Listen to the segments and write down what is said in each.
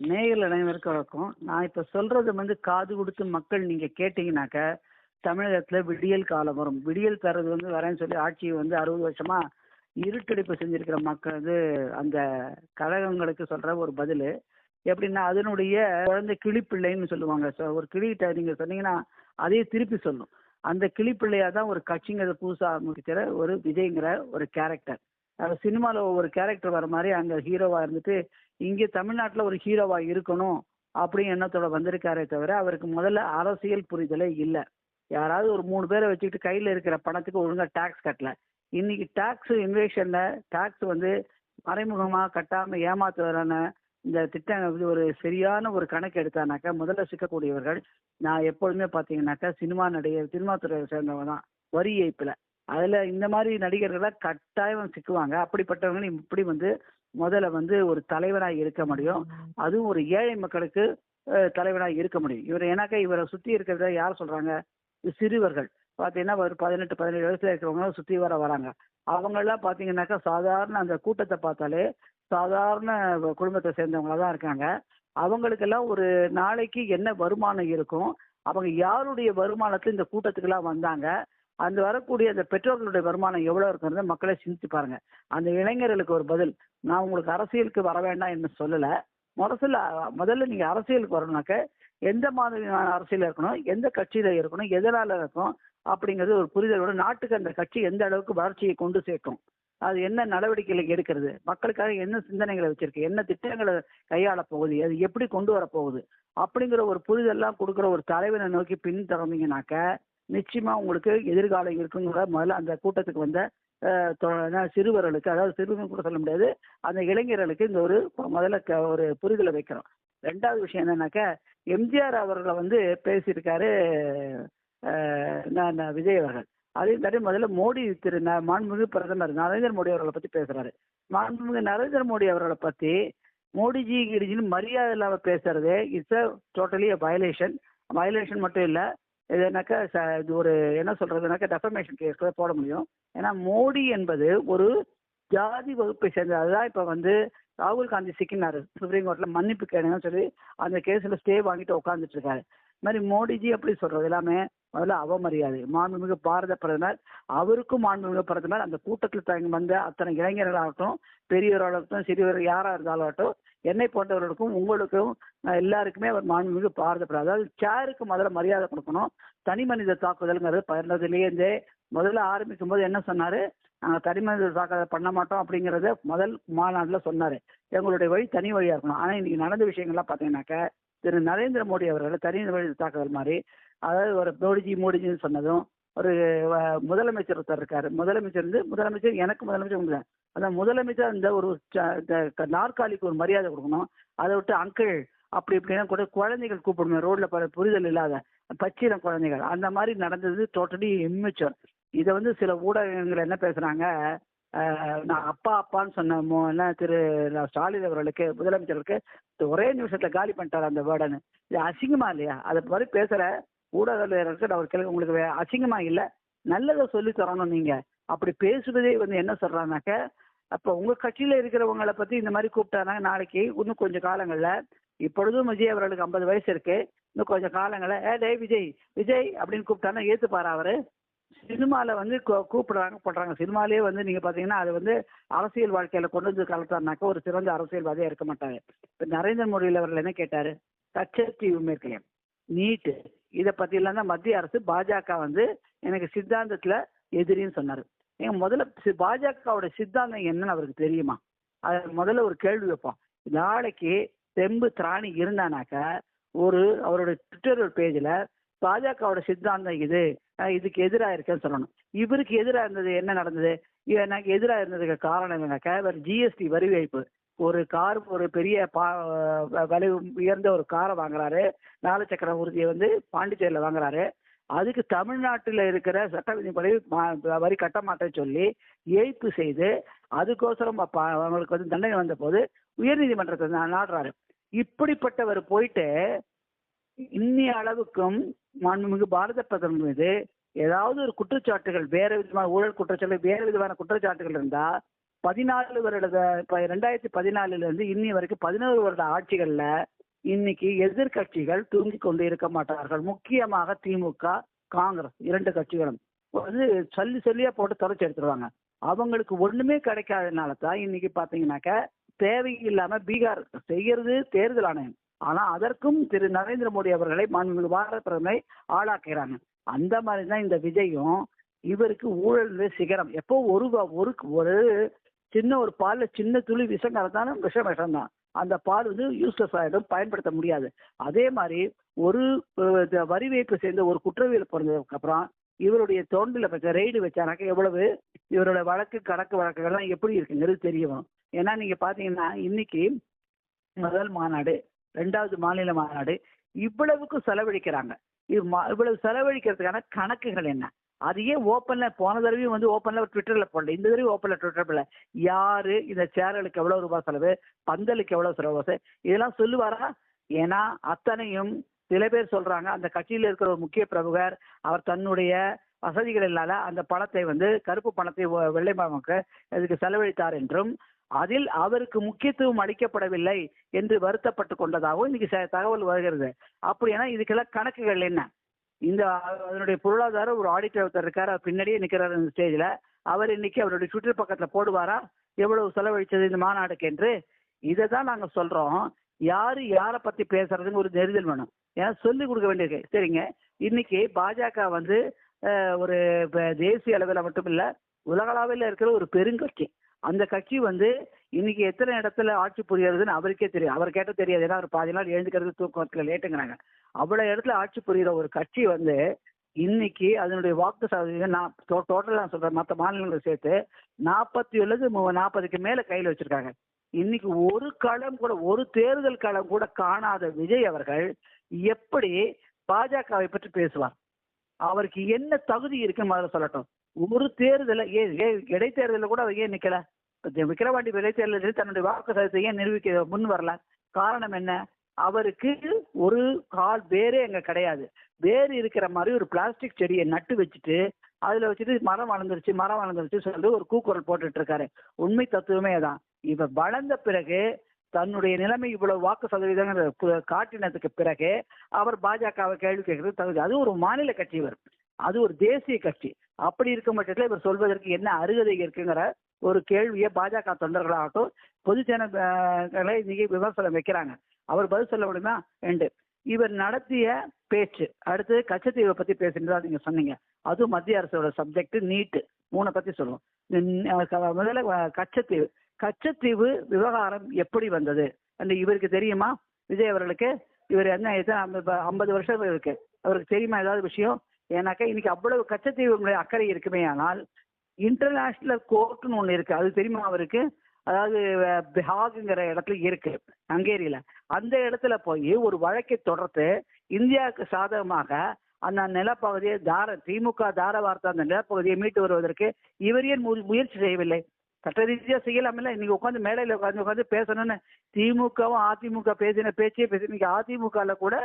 நேயர்கள் அனைவருக்கும் வணக்கம். நான் இப்ப சொல்றது வந்து காது கொடுத்து மக்கள் நீங்க கேட்டீங்கன்னாக்க, தமிழகத்துல விடியல் காலம் வரும். விடியல் தர்றது வந்து வரேன்னு சொல்லி ஆட்சியை வந்து 60 வருஷமா இருட்டடிப்பு செஞ்சிருக்கிற மக்கள் வந்து அந்த கழகங்களுக்கு சொல்ற ஒரு பதிலு. எப்படின்னா, அதனுடைய குழந்தை கிளிப்பிள்ளைன்னு சொல்லுவாங்க. ஒரு கிளிகிட்ட நீங்க சொன்னீங்கன்னா, அதையே திருப்பி சொல்லும். அந்த கிளிப்பிள்ளையா தான் ஒரு கட்சிங்கிறத புதுசா ஆரம்பிக்கிற ஒரு விஜய்ங்கிற ஒரு கேரக்டர். சினிமால ஒவ்வொரு கேரக்டர் வர மாதிரி அங்க ஹீரோவா இருந்துட்டு, இங்கே தமிழ்நாட்டுல ஒரு ஹீரோவா இருக்கணும் அப்படின்னு எண்ணத்தோட வந்திருக்காரே தவிர, அவருக்கு முதல்ல அரசியல் புரிதலே இல்ல. யாராவது ஒரு 3 பேரை வச்சுக்கிட்டு கையில இருக்கிற பணத்துக்கு ஒழுங்கா டாக்ஸ் கட்டல. இன்னைக்கு டாக்ஸ் இன்வேஷன்ல டாக்ஸ் வந்து மறைமுகமா கட்டாம ஏமாத்துவதான இந்த திட்டம் வந்து ஒரு சரியான ஒரு கணக்கு எடுத்தானாக்கா முதல்ல சிக்கக்கூடியவர்கள் நான் எப்பொழுதுமே பார்த்தீங்கன்னாக்கா சினிமா நடிகர், சினிமா துறையை சேர்ந்தவங்க தான் வரி ஏய்ப்புல. அதுல இந்த மாதிரி நடிகர்கள கட்டாயம் சிக்குவாங்க. அப்படிப்பட்டவங்க இப்படி வந்து முதல்ல வந்து ஒரு தலைவராக இருக்க முடியும். அதுவும் ஒரு ஏழை மக்களுக்கு தலைவராக இருக்க முடியும். இவர் ஏன்னாக்கா இவரை சுத்தி இருக்கிறத யார் சொல்றாங்க? சிறுவர்கள் பார்த்தீங்கன்னா ஒரு 18, 17 வயசுல இருக்கிறவங்க சுத்தி வராங்க. அவங்க எல்லாம் பார்த்தீங்கன்னாக்கா சாதாரண அந்த கூட்டத்தை பார்த்தாலே சாதாரண குடும்பத்தை சேர்ந்தவங்களா தான் இருக்காங்க. அவங்களுக்கெல்லாம் ஒரு நாளைக்கு என்ன வருமானம் இருக்கும்? அவங்க யாருடைய வருமானத்துல இந்த கூட்டத்துக்கெல்லாம் வந்தாங்க? அந்த வரக்கூடிய அந்த பெற்றோர்களுடைய வருமானம் எவ்வளவு இருக்கிறத மக்களே சிந்திச்சு பாருங்க. அந்த இளைஞர்களுக்கு ஒரு பதில். நான் உங்களுக்கு அரசியலுக்கு வர வேண்டாம் என்று சொல்லல. முதல்ல நீங்க அரசியலுக்கு வரணும்னாக்க எந்த மாதிரியான அரசியல் இருக்கணும், எந்த கட்சியில இருக்கணும், எதனால இருக்கணும் அப்படிங்கிறது ஒரு புரிதலோட நாட்டுக்கு அந்த கட்சி எந்த அளவுக்கு வளர்ச்சியை கொண்டு சேர்க்கும், அது என்ன நடவடிக்கைகளை எடுக்கிறது, மக்களுக்காக என்ன சிந்தனைகளை வச்சிருக்கு, என்ன திட்டங்களை கையாள போகுது, அது எப்படி கொண்டு வர போகுது அப்படிங்கிற ஒரு புரிதெல்லாம் கொடுக்குற ஒரு தலைவனை நோக்கி பின் தொடர்ந்தீங்கன்னாக்க நிச்சயமா உங்களுக்கு எதிர்காலம் இருக்குங்கிற முதல்ல அந்த கூட்டத்துக்கு வந்த சிறுவர்களுக்கு, அதாவது சிறுவர்கள் கூட சொல்ல முடியாது, அந்த இளைஞர்களுக்கு இந்த ஒரு முதல்ல ஒரு புரிதலை வைக்கிறோம். 2வது விஷயம் என்னன்னாக்கா, எம்ஜிஆர் அவர்களை வந்து பேசியிருக்காரு விஜய் அவர்கள். அதே மாதிரி முதல்ல மோடி மாண்புமிகு பிரதமர் நரேந்திர மோடி அவர்களை பத்தி பேசுறாரு. மாண்புமிகு நரேந்திர மோடி அவர்களை பத்தி மோடிஜி கிடிஜின்னு மரியாதை இல்லாம பேசுறது it's a totally violation. Violation மட்டும் இல்ல, இதுனாக்கா இது ஒரு என்ன சொல்றதுனாக்கா டெஃபமேஷன் கேஸ் கூட போட முடியும். ஏன்னா மோடி என்பது ஒரு ஜாதி வகுப்பை சேர்ந்தது. அதுதான் இப்ப வந்து ராகுல் காந்தி சிக்கினாரு சுப்ரீம் கோர்ட்ல மன்னிப்பு கேளுங்கன்னு சொல்லி அந்த கேஸ்ல ஸ்டே வாங்கிட்டு உட்காந்துட்டு இருக்காரு. இது மாதிரி மோடிஜி அப்படி சொல்றது எல்லாமே முதல்ல அவமரியாதை. மாண்புமிகு பாரத பிரதமர், அவருக்கும் மாண்புமிகு பிரதமர் அந்த கூட்டத்தில் வந்த அத்தனை இளைஞர்களாகட்டும், பெரியவர்களாகட்டும், சிறியவர் யாரா இருந்தாலும் என்னை போன்றவர்களுக்கும் உங்களுக்கும் எல்லாருக்குமே அவர் மாண்புமிகு பாரத பிரதமர். அதாவது சேருக்கு முதல்ல மரியாதை கொடுக்கணும். தனி மனித தாக்குதல்ங்கிறது பிறந்ததுலேருந்தே முதல்ல ஆரம்பிக்கும் போது என்ன சொன்னாரு? நாங்கள் தனி மனித தாக்குதல் பண்ண மாட்டோம் அப்படிங்கிறத முதல் மாநாட்டில் சொன்னாரு. எங்களுடைய வழி தனி வழியா இருக்கணும். ஆனால் இன்னைக்கு நடந்த விஷயங்கள்லாம் பார்த்தீங்கன்னாக்க திரு நரேந்திர மோடி அவர்கள் தனி மனித தாக்குதல் மாதிரி, அதாவது ஒரு மோடிஜின்னு சொன்னதும் ஒரு முதலமைச்சர் ஒருத்தர் இருக்காரு. முதலமைச்சர் எனக்கு முதலமைச்சர் அதான் முதலமைச்சர் அந்த ஒரு நாற்காலிக்கு ஒரு மரியாதை கொடுக்கணும். அதை விட்டு அங்கிள் அப்படி இப்படின்னா கூட குழந்தைகள் கூப்பிடணும், ரோட்ல புரிதல் இல்லாத பச்சிலம் குழந்தைகள், அந்த மாதிரி நடந்தது டோட்டலி இம்மெச்சூர். இதை வந்து சில ஊடகங்கள் என்ன பேசுறாங்க, நான் அப்பான்னு சொன்ன திரு ஸ்டாலின் அவர்களுக்கு முதலமைச்சருக்கு ஒரே நிமிஷத்துல காலி பண்ணிட்டார் அந்த வேர்டனு. இது அசிங்கமா இல்லையா? அதை மாதிரி பேசுற ஊடகங்களுக்கு அவர் கேள்வி உங்களுக்கு அசிங்கமா இல்ல? நல்லதை சொல்லி தரணும். நீங்க அப்படி பேசுவதே வந்து என்ன சொல்றாங்கனாக்க, அப்ப உங்க கட்சியில இருக்கிறவங்களை பத்தி இந்த மாதிரி கூப்பிட்டாங்க. நாளைக்கு இன்னும் கொஞ்சம் காலங்கள்ல, இப்பொழுதும் விஜய் அவர்களுக்கு 50 வயசு இருக்கு, இன்னும் கொஞ்சம் காலங்கள்ல டேய் விஜய் அப்படின்னு கூப்பிட்டாங்கன்னா ஏத்துப்பாரு அவரு? சினிமால வந்து பண்றாங்க. சினிமாலேயே வந்து நீங்க பாத்தீங்கன்னா அது வந்து அரசியல் வாழ்க்கையில கொண்டு வந்து கலத்தாருனாக்க ஒரு சிறந்த அரசியல்வாதியா இருக்க மாட்டாங்க. இப்ப நரேந்திர மோடி அவர்கள் என்ன கேட்டாரு? கச்சத்தீ உண்மையிருக்கலாம், நீட்டு, இதை பத்தி எல்லாம் தான் மத்திய அரசு பாஜக வந்து எனக்கு சித்தாந்தத்துல எதிரின்னு சொன்னாரு. நீங்க முதல்ல பாஜகவோட சித்தாந்தம் என்னன்னு அவருக்கு தெரியுமா? அது முதல்ல ஒரு கேள்வி வைப்போம். நாளைக்கு தெம்பு திராணி இருந்தானாக்க அவருடைய ட்விட்டர் பேஜ்ல பாஜகவோட சித்தாந்தம் இதுக்கு எதிராக இருக்குன்னு சொல்லணும். இவருக்கு எதிராக இருந்தது என்ன நடந்தது? எனக்கு எதிராக இருந்ததுக்கு காரணம் என்னன்னாக்கா, இவர் ஜிஎஸ்டி வரி வைப்பு, ஒரு பெரிய விலை உயர்ந்த ஒரு காரை வாங்குறாரு, 4 சக்கர ஊர்தியை வந்து பாண்டிச்சேரியில வாங்குறாரு. அதுக்கு தமிழ்நாட்டில் இருக்கிற சட்ட விதிப்படி வரி கட்ட மாட்டேன்னு சொல்லி ஏய்ப்பு செய்து அதுக்கோசரம் அவங்களுக்கு வந்து தண்டனை வந்த போது உயர்நீதிமன்றத்தை நாடுறாரு. இப்படிப்பட்டவர் போயிட்டு இன்னிய அளவுக்கும் மாண்புமிகு பாரத பிரதமர் மீது ஏதாவது ஒரு குற்றச்சாட்டுகள், வேற விதமான ஊழல் குற்றச்சாட்டு, வேற விதமான குற்றச்சாட்டுகள் இருந்தா 14 வருட இப்ப 2014 இருந்து இன்னி வரைக்கும் 11 வருட ஆட்சிகள்ல இன்னைக்கு எதிர்கட்சிகள் தூங்கிக் கொண்டு இருக்க மாட்டார்கள். முக்கியமாக திமுக, காங்கிரஸ் 2 கட்சிகளும் வந்து சொல்லியா போட்டு தொடச்சி எடுத்துருவாங்க. அவங்களுக்கு ஒண்ணுமே கிடைக்காதனால தான் இன்னைக்கு பாத்தீங்கன்னாக்க தேவையில்லாம பீகார் செய்யறது தேர்தல் ஆணையம். ஆனா அதற்கும் திரு நரேந்திர மோடி அவர்களை பாரத பிரதமரை ஆளாக்குறாங்க. அந்த மாதிரிதான் இந்த விஜயும் இவருக்கு ஊழல் சிகரம். எப்போ ஒரு சின்ன ஒரு பால்ல சின்ன துளி விஷம் கலந்தாலும் விஷம் தான். அந்த பால் வந்து யூஸ்லெஸ் ஆயிடும், பயன்படுத்த முடியாது. அதே மாதிரி ஒரு வரி வைப்பு சேர்ந்த ஒரு குற்றவியல் பிறந்ததுக்கு அப்புறம் இவருடைய தோண்டில ரெய்டு வச்சானாக்க எவ்வளவு இவரோட கணக்கு வழக்குகள்லாம் எப்படி இருக்குங்கிறது தெரியும். ஏன்னா நீங்க பாத்தீங்கன்னா இன்னைக்கு முதல் மாநாடு, 2வது மாநில மாநாடு இவ்வளவுக்கு செலவழிக்கிறாங்க. இவ்வளவு செலவழிக்கிறதுக்கான கணக்குகள் என்ன? அது ஏன் ஓப்பன்ல போன தடவையும் வந்து ஓப்பன்ல ட்விட்டர்ல போடல, இந்த தடவை ஓப்பன்ல ட்விட்டர் போடல. யாரு இந்த சேரலுக்கு எவ்வளவு ரூபாய் செலவு, பந்தலுக்கு எவ்வளவு செலவு, இதெல்லாம் சொல்லுவாரா? ஏன்னா அத்தனையும் சில பேர் சொல்றாங்க அந்த கட்சியில் இருக்கிற ஒரு முக்கிய பிரமுகர் அவர் தன்னுடைய வசதிகள் இல்லாத அந்த பணத்தை வந்து கருப்பு பணத்தை வெள்ளை மாமக்கு அதுக்கு செலவழித்தார் என்றும் அதில் அவருக்கு முக்கியத்துவம் அளிக்கப்படவில்லை என்று வருத்தப்பட்டு கொண்டதாகவும் இன்னைக்கு தகவல் வருகிறது. அப்படின்னா இதுக்கெல்லாம் கணக்குகள் என்ன? இந்த அதனுடைய பொருளாதார ஒரு ஆடிட்டர் ஒருத்தர் இருக்காரு, அவர் பின்னாடியே நிற்கிறார் இந்த ஸ்டேஜ்ல. அவர் இன்னைக்கு அவருடைய ட்விட்டர் பக்கத்துல போடுவாரா எவ்வளவு செலவழிச்சது இந்த மாநாடுக்கு என்று? இதை தான் நாங்க சொல்றோம். யாரை பத்தி பேசுறதுன்னு ஒரு நெறிதல் வேணும். ஏன்னா சொல்லி கொடுக்க வேண்டியிருக்கு. சரிங்க, இன்னைக்கு பாஜக வந்து ஒரு தேசிய அளவில் மட்டும் இல்ல உலகளவில் இருக்கிற ஒரு பெருங்கட்சி. அந்த கட்சி வந்து இன்னைக்கு எத்தனை இடத்துல ஆட்சி புரியறதுன்னு அவருக்கே தெரியும். அவர் கேட்ட தெரியாது. ஏன்னா அவர் பாதி நாள் எழுந்துக்கிறது தூக்கத்துல லேட்டுங்கிறாங்க. அவ்வளவு இடத்துல ஆட்சி புரியுற ஒரு கட்சி வந்து இன்னைக்கு அதனுடைய வாக்கு சதவீதம் நான் டோட்டலா சொல்றேன், மற்ற மாநிலங்களை சேர்த்து 40க்கு மேல கையில் வச்சிருக்காங்க. இன்னைக்கு ஒரு களம் கூட, ஒரு தேர்தல் களம் கூட காணாத விஜய் அவர்கள் எப்படி பாஜகவை பற்றி பேசுவார்? அவருக்கு என்ன தகுதி இருக்குன்னு முதல்ல சொல்லட்டும். ஒரு தேர்தல இடைத்தேர்தலில் கூட அவர் ஏன் நிக்கல? விக்கிரவாண்டி இடைத்தேர்தலில் தன்னுடைய வாக்கு சதவீதத்தை ஏன் நிரூபிக்க முன் வரல? காரணம் என்ன? அவருக்கு ஒரு கால் வேறே அங்க கிடையாது. வேறு இருக்கிற மாதிரி ஒரு பிளாஸ்டிக் செடியை நட்டு வச்சுட்டு அதுல வச்சுட்டு மரம் வளர்ந்துருச்சு சொல்லி ஒரு கூக்குரல் போட்டுட்டு இருக்காரு. உண்மை தத்துவமே தான். இவ வளர்ந்த பிறகு தன்னுடைய நிலைமை இவ்வளவு வாக்கு சதவீதம் காட்டினதுக்கு பிறகு அவர் பாஜகவை கேள்வி கேட்கறது தகுதி. அது ஒரு மாநில கட்சி, இவர் அது ஒரு தேசிய கட்சி. அப்படி இருக்கும் பட்சத்தில் இவர் சொல்வதற்கு என்ன அருகதை இருக்குங்கிற ஒரு கேள்வியை பாஜக தொண்டர்களாகட்டும் பொதுஜனங்களை இன்னைக்கு விமர்சனம் வைக்கிறாங்க. அவர் பதில் சொல்ல முடியுமா என்று இவர் நடத்திய பேச்சு. அடுத்து கச்சத்தீவை பத்தி பேசுறதா நீங்க சொன்னீங்க. அதுவும் மத்திய அரசோட சப்ஜெக்ட் நீட் 3 பத்தி சொல்லுவோம். முதல்ல கச்சத்தீவு விவகாரம் எப்படி வந்தது என்று இவருக்கு தெரியுமா? விஜய் அவர்களுக்கு இவர் என்ன 50 வருஷம் இருக்கு, அவருக்கு தெரியுமா ஏதாவது விஷயம்? ஏன்னாக்கா இன்னைக்கு அவ்வளவு கச்சத்தீவு அக்கறை இருக்குமே. ஆனால் இன்டர்நேஷனல் கோர்ட்னு ஒண்ணு இருக்கு, அது தெரியுமா அவருக்கு? அதாவது ஹாகுங்கிற இடத்துல இருக்கு ஹங்கேரியில. அந்த இடத்துல போய் ஒரு வழக்கை தொடர்ந்து இந்தியாவுக்கு சாதகமாக அந்த நிலப்பகுதியை திமுக வார்த்தை அந்த நிலப்பகுதியை மீட்டு வருவதற்கு இவர் ஏன் முயற்சி செய்யவில்லை? சட்ட ரீதியா செய்யலாமில்ல. இன்னைக்கு உட்காந்து மேடையில உட்காந்து பேசணும்னு திமுகவும் அதிமுக பேசின பேச்சே இன்னைக்கு அதிமுகல கூட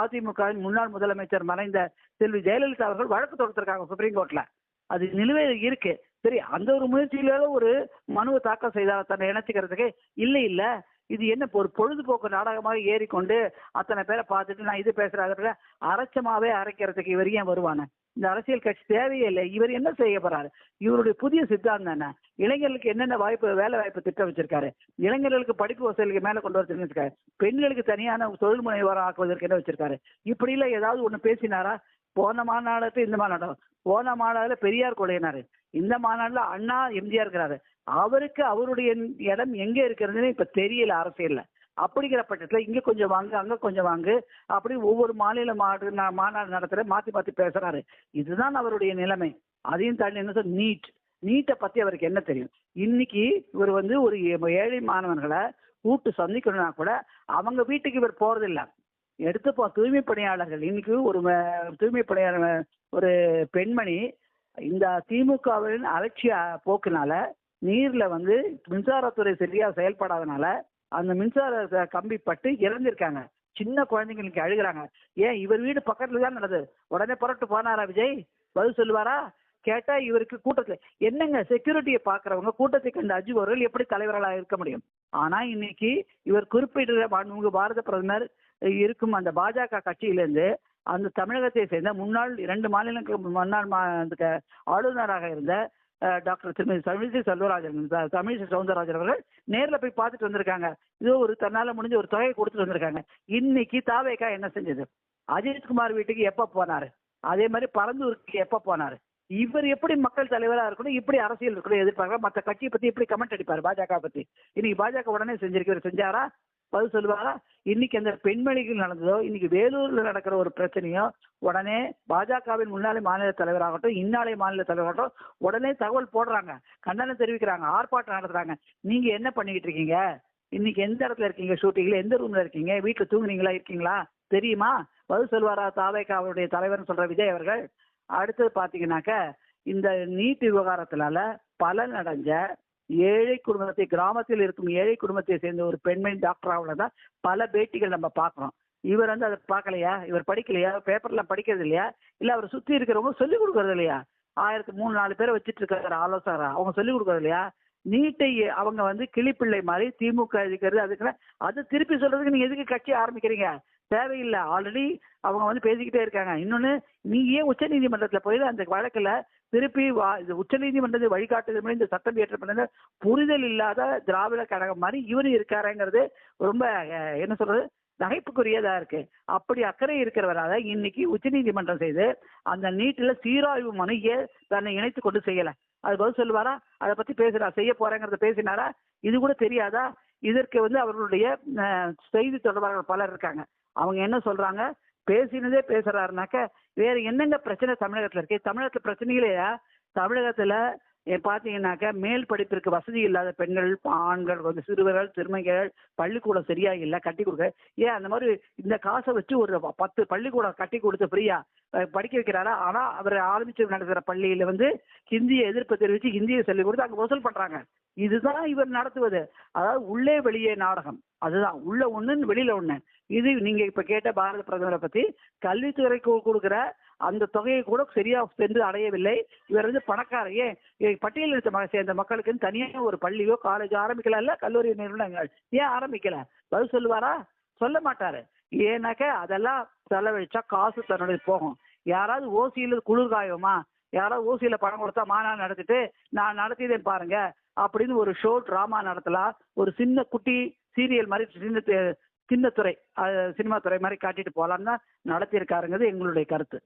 அதிமுக முன்னாள் முதலமைச்சர் மறைந்த செல்வி ஜெயலலிதா அவர்கள் வழக்கு தொடுத்திருக்காங்க சுப்ரீம் கோர்ட்ல. அது நிலுவையில் இருக்கு. சரி, அந்த ஒரு முயற்சியில ஒரு மனுவை தாக்கல் செய்தால் தன்னை இணைச்சிக்கிறதுக்கு இல்ல இது என்ன ஒரு பொழுதுபோக்கு நாடகமாக ஏறிக்கொண்டு அத்தனை பேரை பார்த்துட்டு நான் இது பேசுறேன் அரைச்சமாவே அரைக்கிறதுக்கு இவர் ஏன் வருவானே? இந்த அரசியல் கட்சி தேவையே இல்லை. இவர் என்ன செய்ய போறாரு? இவருடைய புதிய சித்தாந்தம் என்ன? இளைஞர்களுக்கு என்னென்ன வேலை வாய்ப்பு திட்டம் வச்சிருக்காரு? இளைஞர்களுக்கு படிப்பு வசதிகளுக்கு மேல கொண்டு வச்சிருக்காரு. பெண்களுக்கு தனியான தொழில் முனைவோரம் ஆக்குவதற்கு என்ன வச்சிருக்காரு? இப்படி இல்ல ஏதாவது ஒண்ணு பேசினாரா? போன மாநாடு இந்த மாநாடு, போன மாநாடுல பெரியார் கொலையினாரு, இந்த மாநாடுல அண்ணா எம்ஜிஆர் இருக்கிறாரு. அவருக்கு அவருடைய இடம் எங்க இருக்கிறதுன்னு இப்ப தெரியல அரசியல்ல. அப்படிங்கிற பட்சத்துல இங்க கொஞ்சம் வாங்கு அங்க கொஞ்சம் வாங்கு அப்படி ஒவ்வொரு மாநில மாநாடு நடத்துற மாத்தி பேசுறாரு. இதுதான் அவருடைய நிலைமை. அதையும் தாண்டி என்ன சொல் நீட்டை பத்தி அவருக்கு என்ன தெரியும்? இன்னைக்கு இவர் வந்து ஒரு ஏழை மாணவர்களை கூட்டு சந்திக்கணும்னா கூட அவங்க வீட்டுக்கு இவர் போறதில்லை. எடுத்துப்போ தூய்மை பணியாளர்கள், இன்னைக்கு ஒரு தூய்மை பணியாளர் ஒரு பெண்மணி இந்த திமுகவின் அலட்சிய போக்குனால நீர்ல வந்து மின்சாரத்துறை சரியா செயல்படாதனால அந்த மின்சார கம்பி பட்டு இறந்திருக்காங்க. சின்ன குழந்தைங்களுக்கு அழுகிறாங்க. ஏன் இவர் வீடு பக்கத்துல தான் நடந்தது. உடனே புறட்டு போனாரா விஜய்? பதில் சொல்லுவாரா? கேட்டா இவருக்கு கூட்டத்துல என்னங்க செக்யூரிட்டியை பாக்குறவங்க கூட்டத்தை கண்ட அஜித் அவர்கள் எப்படி தலைவர்களாக இருக்க முடியும்? ஆனா இன்னைக்கு இவர் குறிப்பிட்ட மாண்புமிகு பாரத பிரதமர் இருக்கும் அந்த பாஜக கட்சியிலிருந்து அந்த தமிழகத்தை சேர்ந்த முன்னாள் 2 மாநிலங்களுக்கு முன்னாள் ஆளுநராக இருந்த டாக்டர் திருமதி தமிழிசை தமிழிசை சவுந்தரராஜன் அவர்கள் நேர்ல போய் பார்த்துட்டு வந்திருக்காங்க. இதோ ஒரு தன்னால முடிஞ்ச ஒரு தொகையை கொடுத்துட்டு வந்திருக்காங்க. இன்னைக்கு தாவேகா என்ன செஞ்சது? அஜித்குமார் வீட்டுக்கு எப்ப போனாரு? அதே மாதிரி பரந்தூருக்கு எப்ப போனாரு? இவர் எப்படி மக்கள் தலைவரா இருக்கணும், இப்படி அரசியல் இருக்கணும் எதிர்பார்க்க மற்ற கட்சியை பத்தி எப்படி கமெண்ட் அடிப்பாரு பாஜக பத்தி? இன்னைக்கு பாஜக உடனே செஞ்சிருக்க செஞ்சாரா? பதில் சொல்லுவாரா? இன்னைக்கு அந்த பெண்மணிகள் நடந்ததோ, இன்னைக்கு வேலூர்ல நடக்கிற ஒரு பிரச்சனையோ உடனே பாஜகவின் முன்னாலே மாநில தலைவராகட்டும், இந்நாளை மாநில தலைவராகட்டும் உடனே தகவல் போடுறாங்க, கண்டனம் தெரிவிக்கிறாங்க, ஆர்ப்பாட்டம் நடத்துறாங்க. நீங்க என்ன பண்ணிக்கிட்டு இருக்கீங்க? இன்னைக்கு எந்த இடத்துல இருக்கீங்க? ஷூட்டிங்ல எந்த ரூம்ல இருக்கீங்க? வீட்டுல தூங்குனீங்களா? இருக்கீங்களா? தெரியுமா? பதில் சொல்வாரா தாவேகா அவருடைய தலைவர்னு சொல்ற விஜய் அவர்கள்? அடுத்தது பாத்தீங்கன்னாக்க இந்த நீட் விவகாரத்தினால பலன் அடைஞ்ச ஏழை குடும்பத்தை, கிராமத்தில் இருக்கும் ஏழை குடும்பத்தை சேர்ந்த ஒரு பெண்மணி டாக்டர் ஆகலாம் பல பேட்டிகள் நம்ம பாக்குறோம். இவர் அதை பார்க்கலையா? இவர் படிக்கலையா? பேப்பர்லாம் படிக்கிறது இல்லையா? இல்ல அவர் சுத்தி இருக்கிறவங்க சொல்லிக் கொடுக்கறது இல்லையா? 3-4 பேரை வச்சிட்டு இருக்காரு ஆலோசகரா, அவங்க சொல்லிக் கொடுக்கறது இல்லையா? நீட்டை அவங்க கிளிப்பிள்ளை மாதிரி திமுக இருக்கிறது அதுக்கு அது திருப்பி சொல்றதுக்கு நீங்க எதுக்கு கட்சி ஆரம்பிக்கிறீங்க? தேவையில்லை. ஆல்ரெடி அவங்க பேசிக்கிட்டே இருக்காங்க. இன்னொன்னு, நீங்க ஏன் உச்ச நீதிமன்றத்துல போய் அந்த வழக்குல திருப்பி உச்ச நீதிமன்றத்தை வழிகாட்டுதல் இந்த சட்டம் இயற்றப்பட்டது புரிதல் இல்லாத திராவிட கழகம் மாதிரி இவரு இருக்காருங்கிறது ரொம்ப என்ன சொல்றது நகைப்புக்குரியதா இருக்கு. அப்படி அக்கறை இருக்கிறவராக இன்னைக்கு உச்ச நீதிமன்றம் செய்து அந்த நீட்டில் சீராய்வு மனுயை தன்னை இணைத்து கொண்டு செய்யல. அது பதில் சொல்லுவாரா? அதை பத்தி செய்ய போறேங்கிறத பேசினாரா? இது கூட தெரியாதா? இதற்கு அவர்களுடைய செய்தி தொடர்பாளர்கள் பலர் இருக்காங்க. அவங்க என்ன சொல்றாங்க? பேசினதே பேசுறாருனாக்க வேற என்னங்க பிரச்சனை தமிழகத்துல இருக்கு? தமிழகத்துல பிரச்சனைகளே தமிழகத்துல பாத்தீங்கன்னாக்க மேல் படிப்பிற்கு வசதி இல்லாத பெண்கள், ஆண்கள், சிறுவர்கள், சிறுமிகள் பள்ளிக்கூடம் சரியா இல்லை கட்டி கொடுக்க. ஏன் அந்த மாதிரி இந்த காசை வச்சு ஒரு 10 பள்ளிக்கூடம் கட்டி கொடுத்து ஃப்ரீயா படிக்க வைக்கிறாரா? ஆனா அவர் ஆரம்பிச்சு நடத்துற பள்ளியில ஹிந்தியை எதிர்ப்பு தெரிவிச்சு ஹிந்தியை சொல்லிக் கொடுத்து அங்க வசூல் பண்றாங்க. இதுதான் இவர் நடத்துவது. அதாவது உள்ளே வெளியே நாடகம். அதுதான் உள்ள ஒண்ணு வெளியில ஒண்ணு. இது நீங்க இப்ப கேட்ட பாரத பிரதமரை பத்தி கல்வித்துறைக்கு கொடுக்குற அந்த தொகையை கூட சரியா சென்று அடையவில்லை. இவர் பணக்காரையே பட்டியலில் சேர்ந்த மக்களுக்கு தனியாக ஒரு பள்ளியோ காலேஜோ ஆரம்பிக்கல, இல்ல கல்லூரி நிறுவனங்கள் ஏன் ஆரம்பிக்கல? பதில் சொல்லுவாரா? சொல்ல மாட்டாரு. ஏன்னாக்க அதெல்லாம் செலவழிச்சா காசு தன்னுடைய போகும். யாராவது ஓசியில குளிர்காயமா, யாராவது ஓசியில பணம் கொடுத்தா மாநாடு நடத்திட்டு நான் நடத்தியதேன் பாருங்க அப்படின்னு ஒரு ஷோ டிராமா நடத்தலாம். ஒரு சின்ன குட்டி சீரியல் மாதிரி சின்ன துறை சினிமா துறை மாதிரி காட்டிட்டு போலான்னு தான் நடத்தியிருக்காருங்கிறது எங்களுடைய கருத்து.